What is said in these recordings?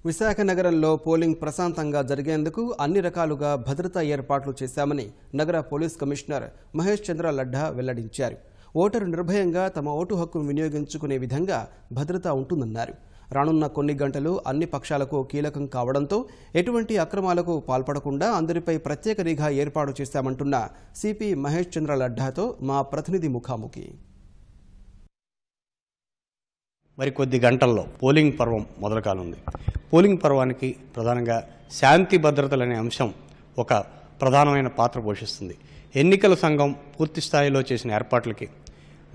విశాఖ నగరంలో పోలింగ్ ప్రశాంతంగా జరిగేందుకు అన్ని రకాలుగా భద్రతా ఏర్పాట్లు చేశామని నగర పోలీస్ కమిషనర్ మహేష్ చంద్ర లడ్డా వెల్లడించారు. ఓటరు నిర్భయంగా తమ ఓటు హక్కును వినియోగించుకునే విధంగా భద్రత ఉంటుందన్నారు. రానున్న కొన్ని గంటలు అన్ని పక్షాలకు కీలకం కావడంతో ఎటువంటి అక్రమాలకు పాల్పడకుండా అందరిపై ప్రత్యేక నిఘా ఏర్పాటు చేశామంటున్న సిపి మహేష్ చంద్ర లడ్డాతో మా ప్రతినిధి ముఖాముఖి. మరికొద్ది గంటల్లో పోలింగ్ పర్వం మొదలు కానుంది. పోలింగ్ పర్వానికి ప్రధానంగా శాంతి భద్రతలనే అంశం ఒక ప్రధానమైన పాత్ర పోషిస్తుంది. ఎన్నికల సంఘం పూర్తి స్థాయిలో చేసిన ఏర్పాట్లకి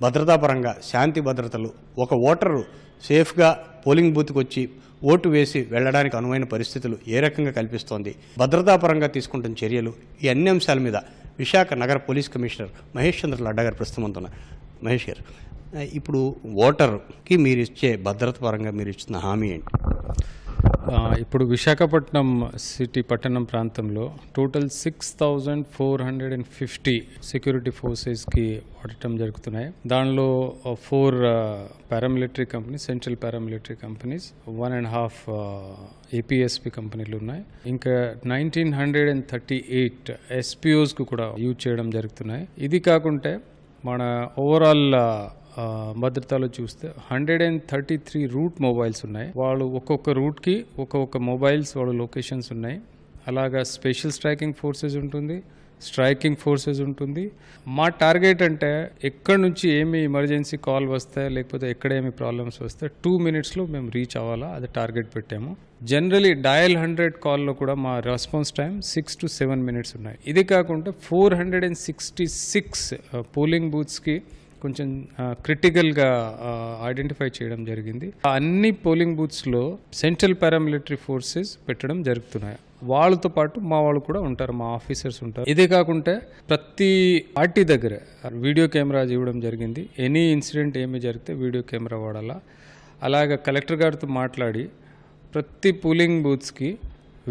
భద్రతాపరంగా శాంతి భద్రతలు, ఒక ఓటరు సేఫ్గా పోలింగ్ బూత్కి వచ్చి ఓటు వేసి వెళ్లడానికి అనువైన పరిస్థితులు ఏ రకంగా కల్పిస్తోంది, భద్రతాపరంగా తీసుకుంటున్న చర్యలు, ఈ అన్ని అంశాల మీద విశాఖ నగర పోలీస్ కమిషనర్ మహేష్ చంద్ర లడ్డా గారు ప్రస్తుతం ఉంటున్నారు. మహేష్ గారు, ఇప్పుడు ఓటర్కి మీరు ఇచ్చే భద్రత పరంగా మీరు ఇచ్చిన హామీ ఏంటి? ఇప్పుడు విశాఖపట్నం సిటీ పట్టణం ప్రాంతంలో టోటల్ 6,450 సెక్యూరిటీ ఫోర్సెస్కి వాడటం జరుగుతున్నాయి. దానిలో 4 paramilitary companies, central paramilitary companies, 1.5 APSP కంపెనీలు ఉన్నాయి. ఇంకా 1938 ఎస్పీఓస్కు కూడా యూజ్ చేయడం జరుగుతున్నాయి. ఇది కాకుంటే మన ఓవరాల్ భద్రతలో చూస్తే 133 రూట్ మొబైల్స్ ఉన్నాయి. వాళ్ళు ఒక్కొక్క రూట్కి ఒక్కొక్క మొబైల్స్ వాళ్ళ లొకేషన్స్ ఉన్నాయి. అలాగా స్పెషల్ స్ట్రైకింగ్ ఫోర్సెస్ ఉంటుంది, స్ట్రైకింగ్ ఫోర్సెస్ ఉంటుంది. మా టార్గెట్ అంటే ఎక్కడి నుంచి ఏమి ఎమర్జెన్సీ కాల్ వస్తే, లేకపోతే ఎక్కడ ఏమి ప్రాబ్లమ్స్ వస్తే 2 మినిట్స్లో మేము రీచ్ అవ్వాలా, అది టార్గెట్ పెట్టాము. జనరలీ డయల్ 100 కాల్లో కూడా మా రెస్పాన్స్ టైం 6 to 7 మినిట్స్ ఉన్నాయి. ఇది కాకుండా 466 పోలింగ్ బూత్స్కి కొంచెం క్రిటికల్గా ఐడెంటిఫై చేయడం జరిగింది. అన్ని పోలింగ్ బూత్స్లో సెంట్రల్ పారామిలిటరీ ఫోర్సెస్ పెట్టడం జరుగుతున్నాయి. వాళ్ళతో పాటు మా వాళ్ళు కూడా ఉంటారు, మా ఆఫీసర్స్ ఉంటారు. ఇదే కాకుండా ప్రతి పార్టీ దగ్గర వీడియో కెమెరాస్ ఇవ్వడం జరిగింది. ఎనీ ఇన్సిడెంట్ ఏమి జరిగితే వీడియో కెమెరా వాడాలా. అలాగే కలెక్టర్ గారితో మాట్లాడి ప్రతి పోలింగ్ బూత్స్కి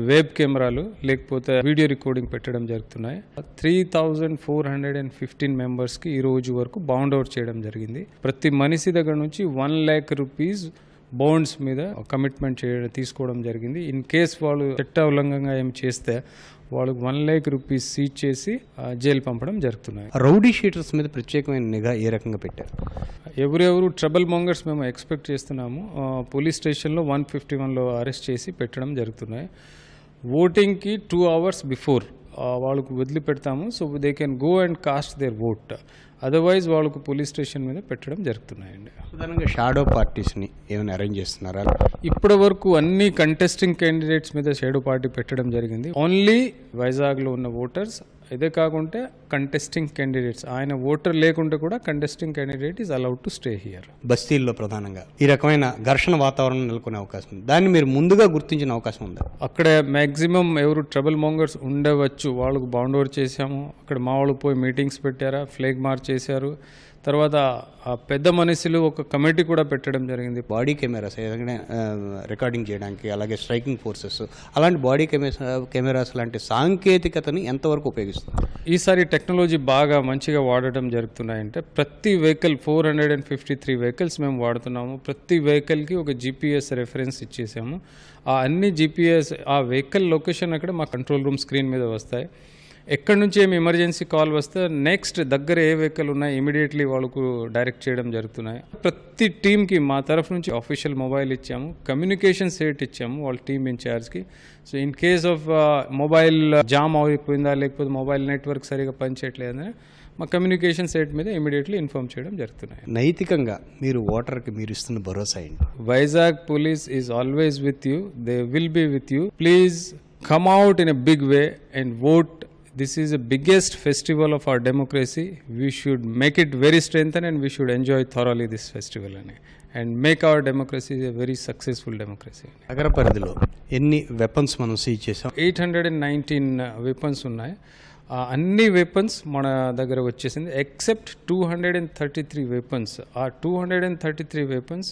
వెబ్ కెమెరాలు లేకపోతే వీడియో రికార్డింగ్ పెట్టడం జరుగుతున్నాయి. 3,415 మెంబర్స్కి ఈ రోజు వరకు బౌండ్ అవుట్ చేయడం జరిగింది. ప్రతి మనిషి దగ్గర నుంచి 1 lakh రూపీస్ బాండ్స్ మీద కమిట్మెంట్ తీసుకోవడం జరిగింది. ఇన్ కేస్ వాళ్ళు చట్ట ఉల్లంఘనంగా ఏం చేస్తే వాళ్ళకి 1 lakh రూపీస్ సీజ్ చేసి జైలు పంపడం జరుగుతున్నాయి. రౌడీ షీటర్స్ మీద ప్రత్యేకమైన నిఘా ఏ రకంగా పెట్టారు? ఎవరెవరు ట్రబుల్ మాంగర్స్ మేము ఎక్స్పెక్ట్ చేస్తున్నాము. పోలీస్ స్టేషన్లో 151లో అరెస్ట్ చేసి పెట్టడం జరుగుతున్నాయి. ఓటింగ్కి 2 hours బిఫోర్ వాళ్ళకు వదిలిపెడతాము. So they can go and cast their vote. Otherwise వాళ్ళకు పోలీస్ స్టేషన్ మీద పెట్టడం జరుగుతున్నాయండి. ప్రధానంగా షాడో పార్టీస్ని ఏమైనా అరేంజ్ చేస్తున్నారా? ఇప్పటి వరకు అన్ని కంటెస్టింగ్ క్యాండిడేట్స్ మీద షాడో పార్టీ పెట్టడం జరిగింది. ఓన్లీ వైజాగ్లో ఉన్న ఓటర్స్, ఇదే కాకుంటే కంటెస్టింగ్ క్యాండిడేట్స్, ఆయన ఓటర్ లేకుంటే కూడా contesting candidate is allowed to stay here. బస్తీల్లో ప్రధానంగా ఈ రకమైన ఘర్షణ వాతావరణం నెలకొనే అవకాశం ఉంది. దాన్ని మీరు ముందుగా గుర్తించిన అవకాశం ఉందా? అక్కడ మ్యాక్సిమం ఎవరు ట్రబుల్ మాంగర్స్ ఉండవచ్చు వాళ్ళకు బౌండ్ ఓవర్ చేశాము. అక్కడ మా వాళ్ళు పోయి మీటింగ్స్ పెట్టారా, ఫ్లాగ్ మార్చ్ చేశారు. తర్వాత ఆ పెద్ద మనుషులు ఒక కమిటీ కూడా పెట్టడం జరిగింది. బాడీ కెమెరాస్ ఏదైనా రికార్డింగ్ చేయడానికి, అలాగే స్ట్రైకింగ్ ఫోర్సెస్, అలాంటి బాడీ కెమెరాస్ లాంటి సాంకేతికతని ఎంతవరకు ఉపయోగిస్తుంది? ఈసారి టెక్నాలజీ బాగా మంచిగా వాడటం జరుగుతున్నాయంటే ప్రతి వెహికల్ 453 వెహికల్స్ మేము వాడుతున్నాము. ప్రతి వెహికల్కి ఒక GPS రెఫరెన్స్ ఇచ్చేసాము. ఆ అన్ని GPS ఆ వెహికల్ లొకేషన్ అక్కడ మా కంట్రోల్ రూమ్ స్క్రీన్ మీద వస్తాయి. ఎక్కడి నుంచి ఏమి ఎమర్జెన్సీ కాల్ వస్తే నెక్స్ట్ దగ్గర ఏ వెహికల్ ఉన్నాయి ఇమీడియట్లీ వాళ్ళకు డైరెక్ట్ చేయడం జరుగుతున్నాయి. ప్రతి టీంకి మా తరఫు నుంచి ఆఫీషియల్ మొబైల్ ఇచ్చాము, కమ్యూనికేషన్ సెట్ ఇచ్చాము వాళ్ళ టీమ్ ఇన్ఛార్జ్కి. So in case of mobile jam అయిపోయిందా, లేకపోతే మొబైల్ నెట్వర్క్ సరిగా పనిచేయట్లేదని మా కమ్యూనికేషన్ సెట్ మీద ఇమీడియట్లీ ఇన్ఫార్మ్ చేయడం జరుగుతున్నాయి. నైతికంగా మీరు ఓటర్కి మీరు ఇస్తున్న భరోసా ఏంటి? Vizag police is always with you, they will be with you. Please come out in a big way and vote. This is the biggest festival of our democracy. We should make it very strengthened and we should enjoy thoroughly this festival and make our democracy a very successful democracy. నగర పరిధిలో ఎన్ని weapons మనం seize చేసాం? 819 weapons ఉన్నాయి. అన్ని weapons మన దగ్గర వచ్చేసింది ఎక్సెప్ట్ 233 వెపన్స్. ఆ 233 వెపన్స్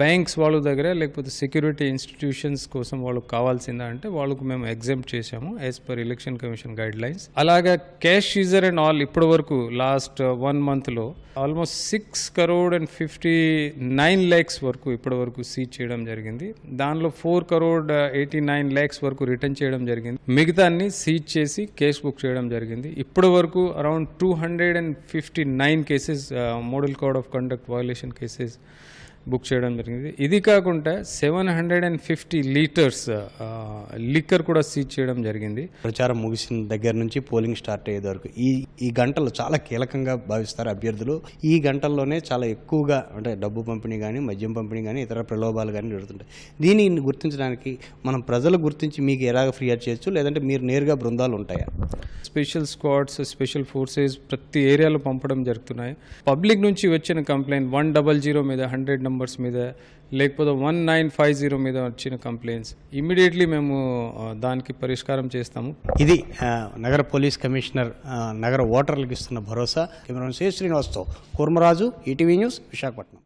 బ్యాంక్స్ వాళ్ళ దగ్గర లేకపోతే సెక్యూరిటీ ఇన్స్టిట్యూషన్స్ కోసం వాళ్ళకి కావాల్సిందా అంటే వాళ్ళకు మేము ఎగ్జామ్ట్ చేశాము as per election commission guide lines. అలాగా క్యాష్ సీజర్ అండ్ ఆల్ ఇప్పటి వరకు లాస్ట్ 1 monthలో ఆల్మోస్ట్ 6,59 lakhs వరకు ఇప్పటి వరకు సీజ్ చేయడం జరిగింది. దానిలో 4,89 lakhs వరకు రిటర్న్ చేయడం జరిగింది. మిగతాన్ని సీజ్ చేసి కేసు బుక్ చేయడం జరిగింది. ఇప్పటి వరకు around 259 cases model code of conduct violation cases book చేయడం జరిగింది. ఇది కాకుండా 750 లీటర్స్ లిక్కర్ కూడా సీజ్ చేయడం జరిగింది. ప్రచారం ముగిసిన దగ్గర నుంచి పోలింగ్ స్టార్ట్ అయ్యేది వరకు ఈ గంటలు చాలా కీలకంగా భావిస్తారు అభ్యర్థులు. ఈ గంటల్లోనే చాలా ఎక్కువగా అంటే డబ్బు పంపిణీ కానీ, మద్యం పంపిణీ కానీ, ఇతర ప్రలోభాలు కానీ జరుగుతుంటాయి. దీనిని గుర్తించడానికి మనం ప్రజలు గుర్తించి మీకు ఎలాగ ఫిర్యాదు చేయొచ్చు, లేదంటే మీరు నేరుగా బృందాలు ఉంటాయా? స్పెషల్ స్క్వాడ్స్, స్పెషల్ ఫోర్సెస్ ప్రతి ఏరియాలో పంపడం జరుగుతున్నాయి. పబ్లిక్ నుంచి వచ్చిన కంప్లైంట్ 100 మీద 100 numbers మీద లేకపోతే 1950 మీద వచ్చిన కంప్లైంట్స్ ఇమీడియట్లీ మేము దానికి పరిష్కారం చేస్తాము. ఇది నగర పోలీస్ కమిషనర్ నగర ఓటర్లకు ఇస్తున్న భరోసా. కెమెరామెన్ శ్రీనివాస్తో కూర్మరాజు, ఈటీవీ న్యూస్, విశాఖపట్నం.